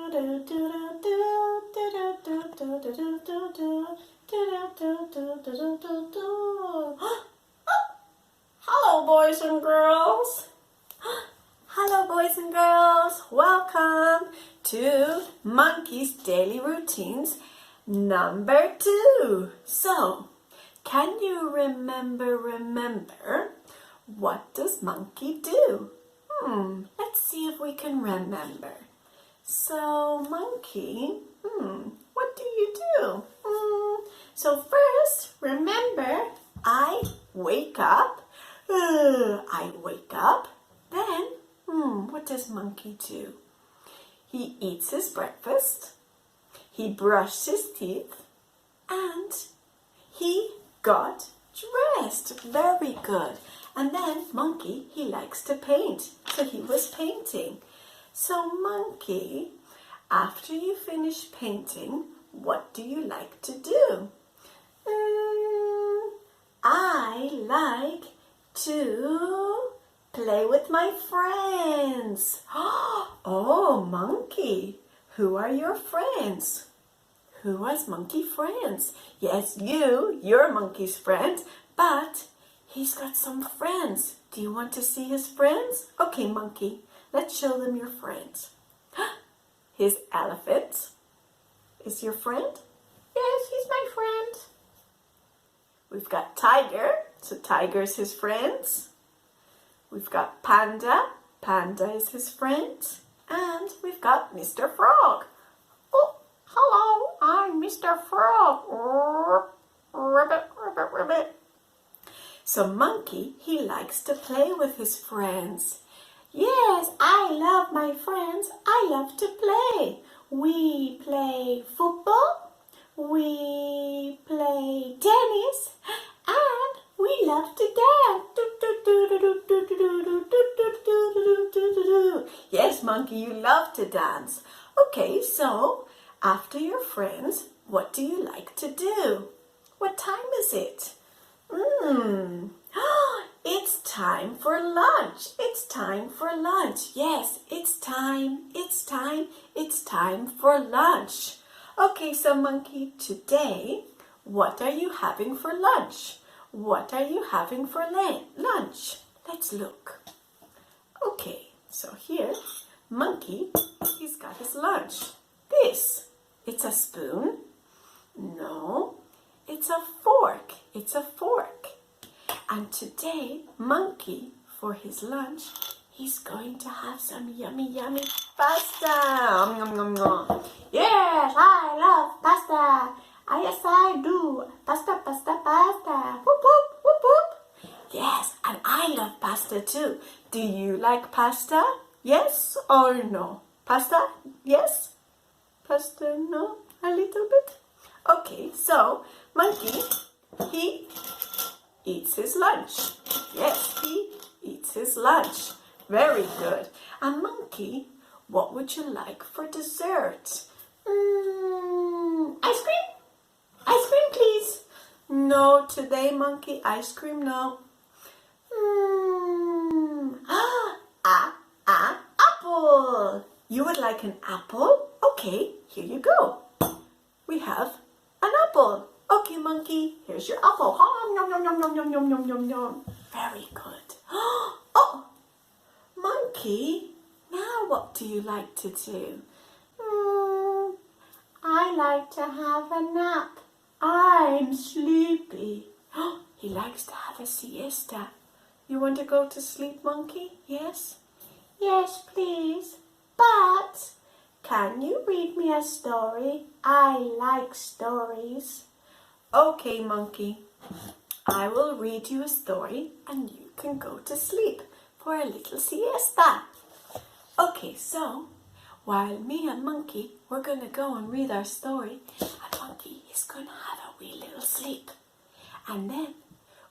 Hello, boys and girls. Hello, boys and girls. Welcome to Monkey's Daily Routines number 2. So, can you remember? What does Monkey do? Let's see if we can remember. So, Monkey, what do you do? So first, remember, I wake up. Then, what does Monkey do? He eats his breakfast. He brushed his teeth. And he got dressed. Very good. And then Monkey, he likes to paint. So he was painting. So Monkey, after you finish painting, what do you like to do? I like to play with my friends. Oh, Monkey, who are your friends? Who was Monkey friends? Yes, you're Monkey's friend, but he's got some friends. Do you want to see his friends? Okay, Monkey, let's show them your friends. His elephant is your friend? Yes, he's my friend. We've got Tiger, so Tiger's his friends. We've got Panda, Panda is his friend. And we've got Mr. Frog. Oh, hello, I'm Mr. Frog. Ribbit, ribbit, ribbit. So Monkey, he likes to play with his friends. Yes, I love my friends. I love to play. We play football. We play tennis. And we love to dance. Yes, Monkey, you love to dance. Okay, so after your friends, what do you like to do? What time is it? It's time for lunch. It's time for lunch. Yes, it's time for lunch. Okay, so Monkey, today, what are you having for lunch? What are you having for lunch? Let's look. Okay, so here, Monkey, he's got his lunch. It's a spoon? No, it's a fork. It's a fork. And today, Monkey, for his lunch, he's going to have some yummy, yummy pasta. Yes, I love pasta. Yes, I do. Pasta, pasta, pasta. Whoop, whoop, whoop, whoop. Yes, and I love pasta too. Do you like pasta? Yes or no? Pasta? Yes? Pasta? No? A little bit? Okay, so Monkey, he eats his lunch. Yes, he eats his lunch. Very good. And Monkey, what would you like for dessert? Ice cream? Ice cream, please. No, today, Monkey, ice cream, no. Apple. You would like an apple? Okay, here you go. We have an apple. Okay, Monkey, here's your apple. Yum, yum, yum, yum, yum, yum, yum, yum, yum. Very good. Oh, Monkey, now what do you like to do? I like to have a nap. I'm sleepy. He likes to have a siesta. You want to go to sleep, Monkey? Yes? Yes, please. But can you read me a story? I like stories. Okay, Monkey. I will read you a story and you can go to sleep for a little siesta. Okay, so while me and Monkey, we're going to go and read our story, and Monkey is going to have a wee little sleep. And then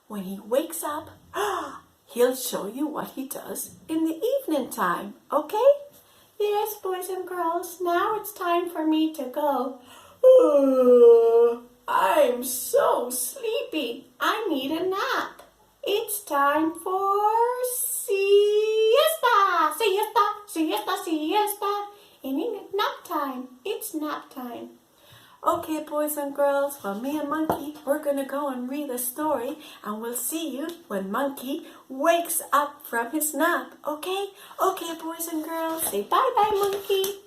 when he wakes up, he'll show you what he does in the evening time, okay? Yes, boys and girls, now it's time for me to go. I'm so sleepy. I need a nap. It's time for siesta, siesta, siesta, siesta. meaning nap time. It's nap time. Okay, boys and girls, well, me and Monkey, we're going to go and read a story, and we'll see you when Monkey wakes up from his nap, okay? Okay, boys and girls, say bye-bye, Monkey.